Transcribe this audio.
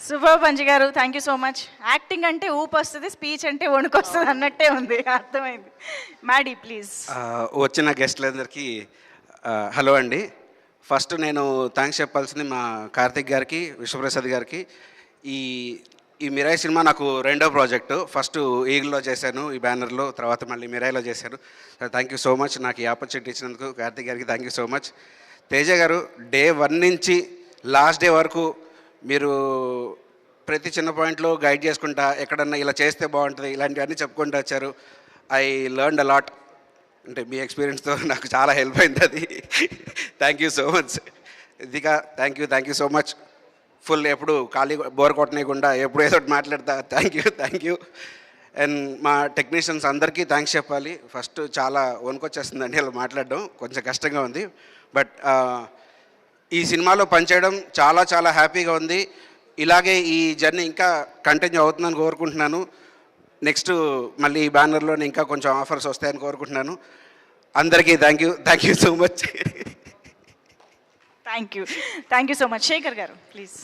Super పంచి గారు, thank you so much. Acting అంటే ఊపు వస్తుంది, స్పీచ్ అంటే వణుకొస్తుంది అన్నట్టే ఉంది, అర్థమైంది. Maddy please. వచ్చిన గెస్ట్లందరికీ హలో అండి. ఫస్ట్ నేను థ్యాంక్స్ చెప్పాల్సింది మా కార్తిక్ గారికి, విశ్వప్రసాద్ గారికి. ఈ ఈ మిరాయి సినిమా నాకు రెండో ప్రాజెక్టు. ఫస్ట్ ఈగిల్లో చేశాను, ఈ బ్యానర్లో, తర్వాత మళ్ళీ మిరాయిలో చేశాను. థ్యాంక్ యూ సో మచ్ నాకు ఈ ఆపర్చునిటీ ఇచ్చినందుకు కార్తిక్ గారికి thank you so much. Teja గారు, డే 1 నుంచి లాస్ట్ డే వరకు మీరు ప్రతి చిన్న పాయింట్లో గైడ్ చేసుకుంటా, ఎక్కడన్నా ఇలా చేస్తే బాగుంటుంది ఇలాంటివన్నీ చెప్పుకుంటూ వచ్చారు. I learned a lot. అంటే మీ ఎక్స్పీరియన్స్తో నాకు చాలా హెల్ప్ అయింది అది. Thank you so much. ఇదిగా thank you so much. Full ఎప్పుడు ఖాళీ బోర్ కొట్టనేయకుండా ఎప్పుడు ఏదో ఒకటి మాట్లాడతా. Thank you. అండ్ మా టెక్నీషియన్స్ అందరికీ థ్యాంక్స్ చెప్పాలి. ఫస్ట్ చాలా వణుకొచ్చేస్తుందండి ఇలా మాట్లాడడం, కొంచెం కష్టంగా ఉంది. బట్ ఈ సినిమాలో పనిచేయడం చాలా చాలా హ్యాపీగా ఉంది. ఇలాగే ఈ జర్నీ ఇంకా కంటిన్యూ అవుతుందని కోరుకుంటున్నాను. నెక్స్ట్ మళ్ళీ ఈ బ్యానర్లోనే ఇంకా కొంచెం ఆఫర్స్ వస్తాయని కోరుకుంటున్నాను. అందరికీ thank you so much. Thank you so much. Shekhar గారు ప్లీజ్.